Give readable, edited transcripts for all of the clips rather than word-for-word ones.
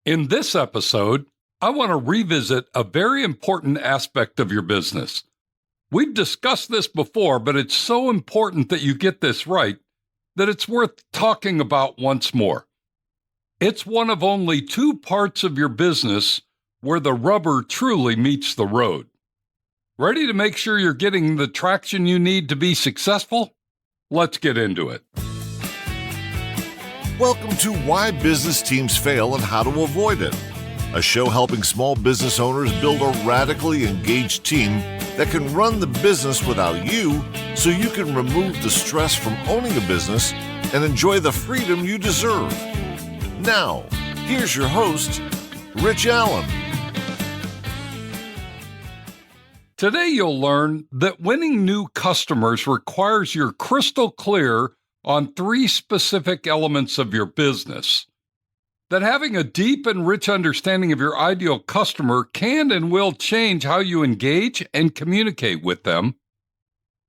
In this episode, I want to revisit a very important aspect of your business. We've discussed this before, but it's so important that you get this right that it's worth talking about once more. It's one of only two parts of your business where the rubber truly meets the road. Ready to make sure you're getting the traction you need to be successful? Let's get into it. Welcome to Why Business Teams Fail and How to Avoid It, a show helping small business owners build a radically engaged team that can run the business without you so you can remove the stress from owning a business and enjoy the freedom you deserve. Now, here's your host, Rich Allen. Today you'll learn that winning new customers requires you're crystal clear on three specific elements of your business. That having a deep and rich understanding of your ideal customer can and will change how you engage and communicate with them.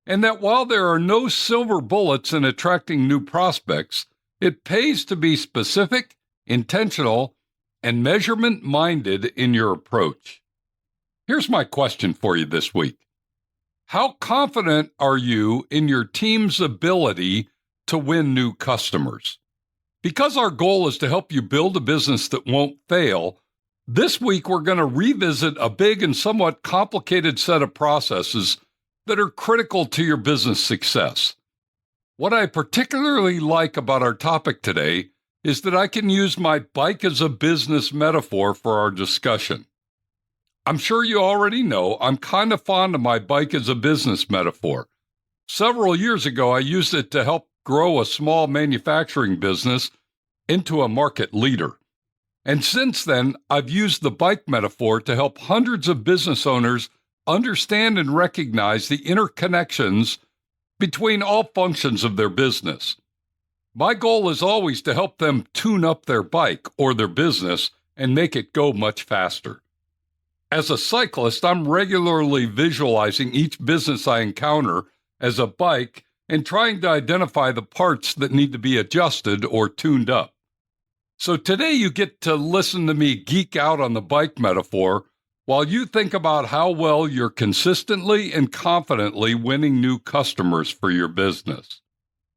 And that while there are no silver bullets in attracting new prospects, it pays to be specific, intentional, and measurement-minded in your approach. Here's my question for you this week. How confident are you in your team's ability to win new customers? Because our goal is to help you build a business that won't fail, this week we're going to revisit a big and somewhat complicated set of processes that are critical to your business success. What I particularly like about our topic today is that I can use my bike as a business metaphor for our discussion. I'm sure you already know I'm kind of fond of my bike as a business metaphor. Several years ago, I used it to help grow a small manufacturing business into a market leader. And since then, I've used the bike metaphor to help hundreds of business owners understand and recognize the interconnections between all functions of their business. My goal is always to help them tune up their bike or their business and make it go much faster. As a cyclist, I'm regularly visualizing each business I encounter as a bike and trying to identify the parts that need to be adjusted or tuned up. So today you get to listen to me geek out on the bike metaphor while you think about how well you're consistently and confidently winning new customers for your business.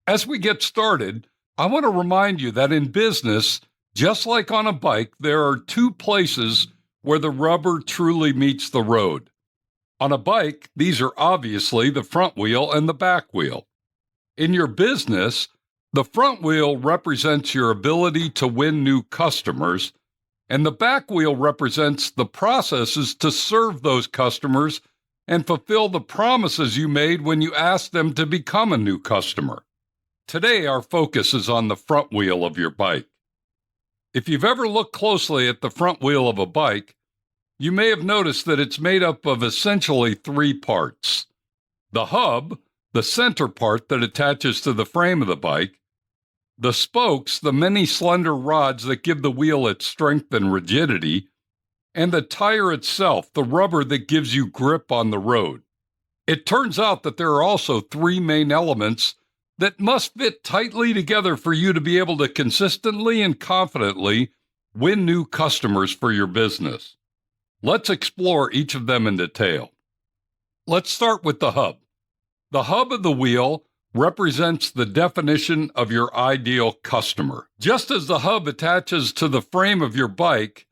As we get started, I want to remind you that in business, just like on a bike, there are two places where the rubber truly meets the road. On a bike, these are obviously the front wheel and the back wheel. In your business, the front wheel represents your ability to win new customers, and the back wheel represents the processes to serve those customers and fulfill the promises you made when you asked them to become a new customer. Today, our focus is on the front wheel of your bike. If you've ever looked closely at the front wheel of a bike, you may have noticed that it's made up of essentially three parts. The hub, the center part that attaches to the frame of the bike, the spokes, the many slender rods that give the wheel its strength and rigidity, and the tire itself, the rubber that gives you grip on the road. It turns out that there are also three main elements that must fit tightly together for you to be able to consistently and confidently win new customers for your business. Let's explore each of them in detail. Let's start with the hub. The hub of the wheel represents the definition of your ideal customer. Just as the hub attaches to the frame of your bike,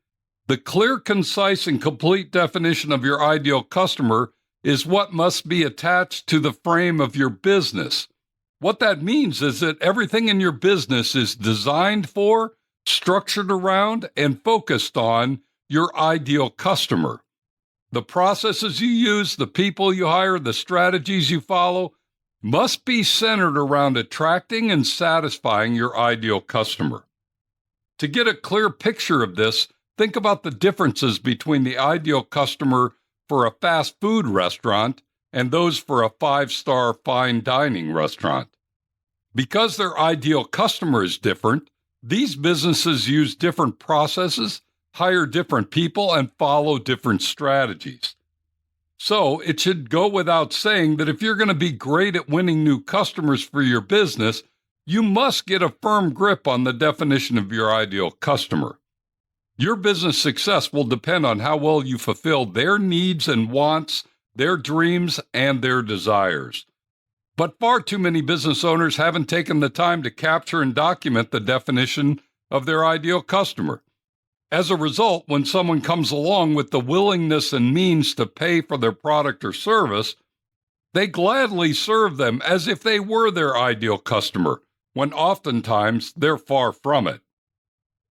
the clear, concise, and complete definition of your ideal customer is what must be attached to the frame of your business. What that means is that everything in your business is designed for, structured around, and focused on your ideal customer. The processes you use, the people you hire, the strategies you follow must be centered around attracting and satisfying your ideal customer. To get a clear picture of this, think about the differences between the ideal customer for a fast food restaurant and those for a 5-star fine dining restaurant. Because their ideal customer is different, these businesses use different processes, hire different people, and follow different strategies. So it should go without saying that if you're going to be great at winning new customers for your business, you must get a firm grip on the definition of your ideal customer. Your business success will depend on how well you fulfill their needs and wants, their dreams, and their desires. But far too many business owners haven't taken the time to capture and document the definition of their ideal customer. As a result, when someone comes along with the willingness and means to pay for their product or service, they gladly serve them as if they were their ideal customer, when oftentimes they're far from it.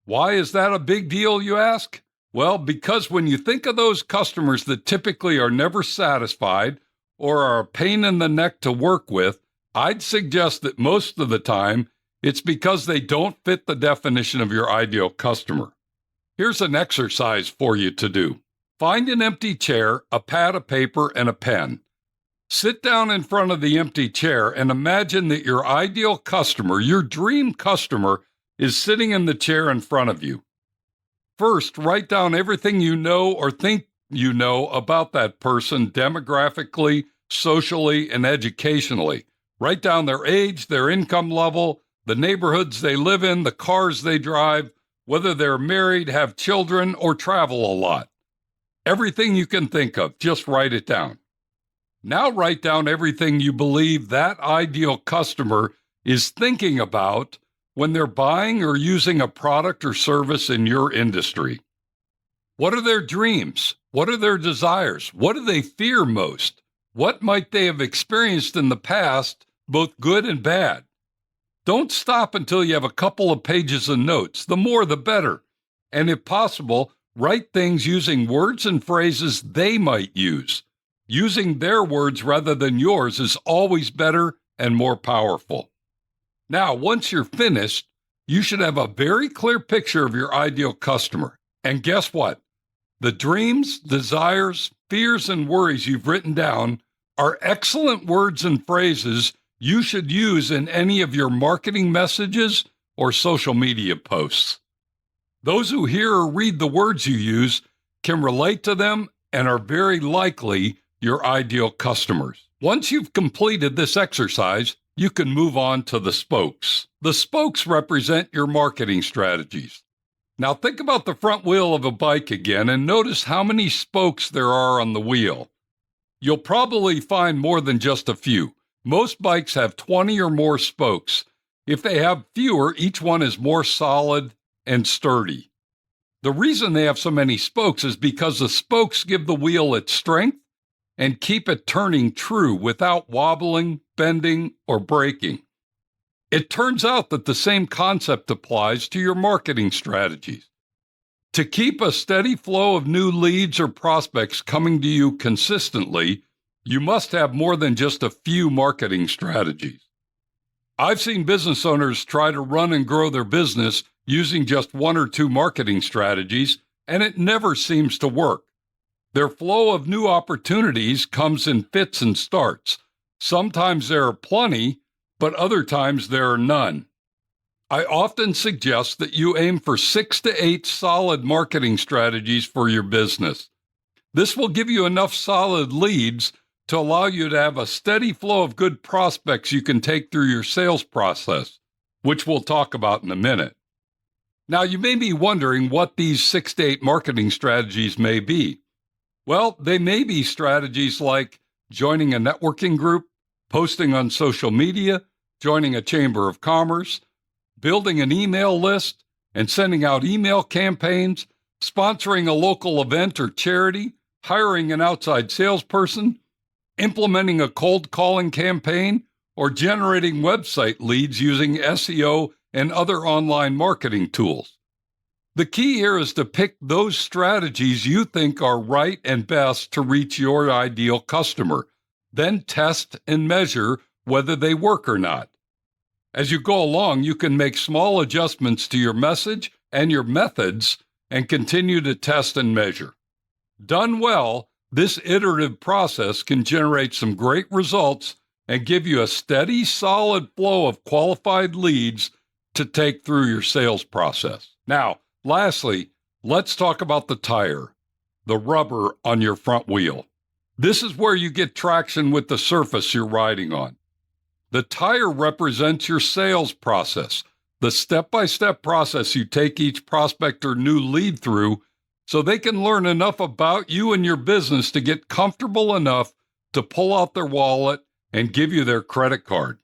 Why is that a big deal, you ask? Well, because when you think of those customers that typically are never satisfied or are a pain in the neck to work with, I'd suggest that most of the time it's because they don't fit the definition of your ideal customer. Here's an exercise for you to do. Find an empty chair, a pad of paper, and a pen. Sit down in front of the empty chair and imagine that your ideal customer, your dream customer, is sitting in the chair in front of you. First, write down everything you know or think you know about that person demographically, socially, and educationally. Write down their age, their income level, the neighborhoods they live in, the cars they drive, whether they're married, have children, or travel a lot. Everything you can think of, just write it down. Now write down everything you believe that ideal customer is thinking about when they're buying or using a product or service in your industry. What are their dreams? What are their desires? What do they fear most? What might they have experienced in the past, both good and bad? Don't stop until you have a couple of pages of notes. The more, the better. And if possible, write things using words and phrases they might use. Using their words rather than yours is always better and more powerful. Now, once you're finished, you should have a very clear picture of your ideal customer. And guess what? The dreams, desires, fears, and worries you've written down are excellent words and phrases you should use in any of your marketing messages or social media posts. Those who hear or read the words you use can relate to them and are very likely your ideal customers. Once you've completed this exercise, you can move on to the spokes. The spokes represent your marketing strategies. Now think about the front wheel of a bike again and notice how many spokes there are on the wheel. You'll probably find more than just a few. Most bikes have 20 or more spokes. If they have fewer, each one is more solid and sturdy. The reason they have so many spokes is because the spokes give the wheel its strength and keep it turning true without wobbling, bending, or breaking. It turns out that the same concept applies to your marketing strategies. To keep a steady flow of new leads or prospects coming to you consistently, you must have more than just a few marketing strategies. I've seen business owners try to run and grow their business using just one or two marketing strategies, and it never seems to work. Their flow of new opportunities comes in fits and starts. Sometimes there are plenty, but other times there are none. I often suggest that you aim for 6 to 8 solid marketing strategies for your business. This will give you enough solid leads to allow you to have a steady flow of good prospects you can take through your sales process, which we'll talk about in a minute. Now, you may be wondering what these 6 to 8 marketing strategies may be. Well, they may be strategies like joining a networking group, posting on social media, joining a chamber of commerce, building an email list and sending out email campaigns, sponsoring a local event or charity, hiring an outside salesperson, implementing a cold calling campaign, or generating website leads using SEO and other online marketing tools. The key here is to pick those strategies you think are right and best to reach your ideal customer, then test and measure whether they work or not. As you go along, you can make small adjustments to your message and your methods and continue to test and measure. Done well, this iterative process can generate some great results and give you a steady, solid flow of qualified leads to take through your sales process. Now, lastly, let's talk about the tire, the rubber on your front wheel. This is where you get traction with the surface you're riding on. The tire represents your sales process, the step-by-step process you take each prospect or new lead through so they can learn enough about you and your business to get comfortable enough to pull out their wallet and give you their credit card.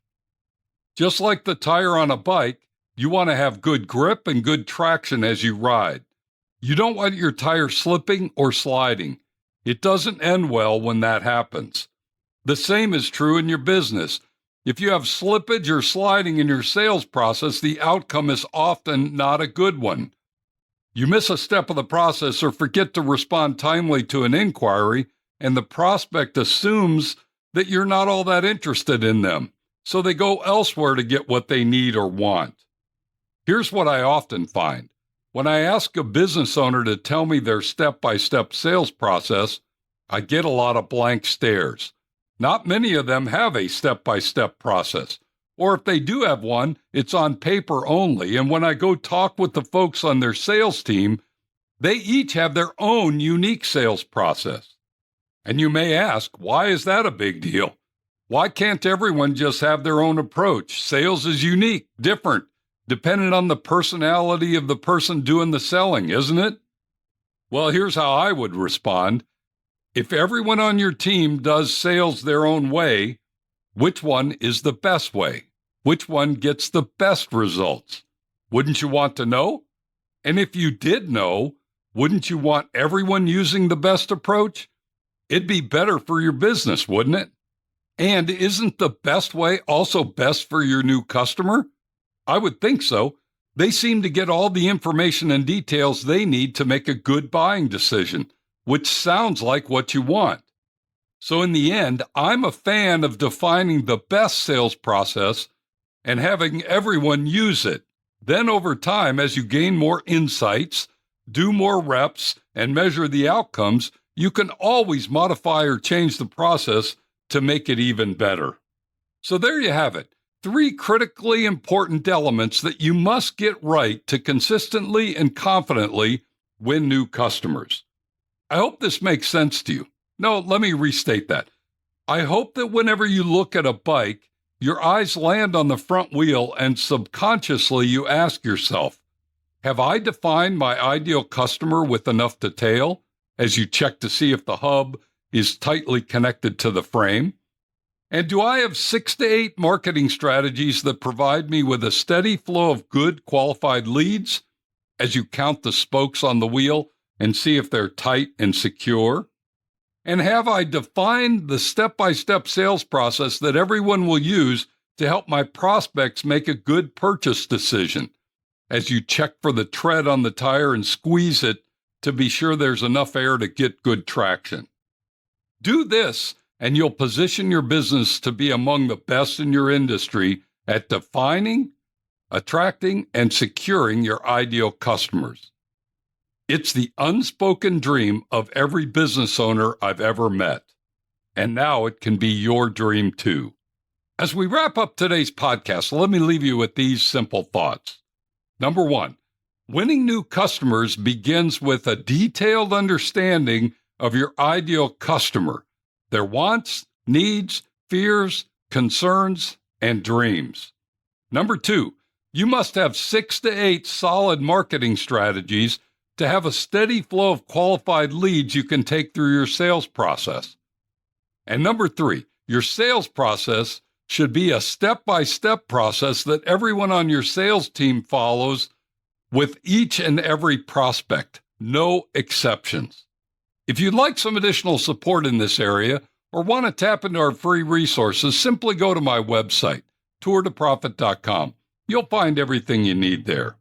Just like the tire on a bike, you want to have good grip and good traction as you ride. You don't want your tire slipping or sliding. It doesn't end well when that happens. The same is true in your business. If you have slippage or sliding in your sales process, the outcome is often not a good one. You miss a step of the process or forget to respond timely to an inquiry, and the prospect assumes that you're not all that interested in them, so they go elsewhere to get what they need or want. Here's what I often find. When I ask a business owner to tell me their step-by-step sales process, I get a lot of blank stares. Not many of them have a step-by-step process, or if they do have one, it's on paper only, and when I go talk with the folks on their sales team, they each have their own unique sales process. And you may ask, why is that a big deal? Why can't everyone just have their own approach? Sales is unique, different, dependent on the personality of the person doing the selling, isn't it? Well, here's how I would respond. If everyone on your team does sales their own way, which one is the best way? Which one gets the best results? Wouldn't you want to know? And if you did know, wouldn't you want everyone using the best approach? It'd be better for your business, wouldn't it? And isn't the best way also best for your new customer? I would think so. They seem to get all the information and details they need to make a good buying decision, which sounds like what you want. So in the end, I'm a fan of defining the best sales process and having everyone use it. Then over time, as you gain more insights, do more reps, and measure the outcomes, you can always modify or change the process to make it even better. So there you have it. 3 critically important elements that you must get right to consistently and confidently win new customers. I hope this makes sense to you. No, let me restate that. I hope that whenever you look at a bike, your eyes land on the front wheel and subconsciously you ask yourself, have I defined my ideal customer with enough detail as you check to see if the hub is tightly connected to the frame? And do I have 6 to 8 marketing strategies that provide me with a steady flow of good qualified leads as you count the spokes on the wheel and see if they're tight and secure? And have I defined the step-by-step sales process that everyone will use to help my prospects make a good purchase decision as you check for the tread on the tire and squeeze it to be sure there's enough air to get good traction? Do this, and you'll position your business to be among the best in your industry at defining, attracting, and securing your ideal customers. It's the unspoken dream of every business owner I've ever met. And now it can be your dream too. As we wrap up today's podcast, let me leave you with these simple thoughts. Number 1, winning new customers begins with a detailed understanding of your ideal customer, their wants, needs, fears, concerns, and dreams. Number 2, you must have 6 to 8 solid marketing strategies to have a steady flow of qualified leads you can take through your sales process. And number 3, your sales process should be a step-by-step process that everyone on your sales team follows with each and every prospect, no exceptions. If you'd like some additional support in this area or want to tap into our free resources, simply go to my website, tourtoprofit.com. You'll find everything you need there.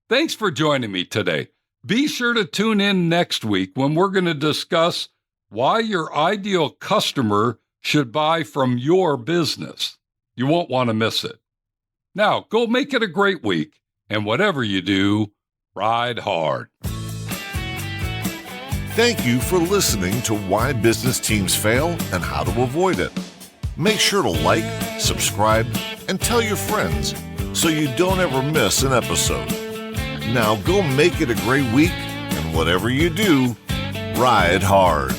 Thanks for joining me today. Be sure to tune in next week when we're going to discuss why your ideal customer should buy from your business. You won't want to miss it. Now, go make it a great week, and whatever you do, ride hard. Thank you for listening to Why Business Teams Fail and How to Avoid It. Make sure to like, subscribe, and tell your friends so you don't ever miss an episode. Now go make it a great week, and whatever you do, ride hard.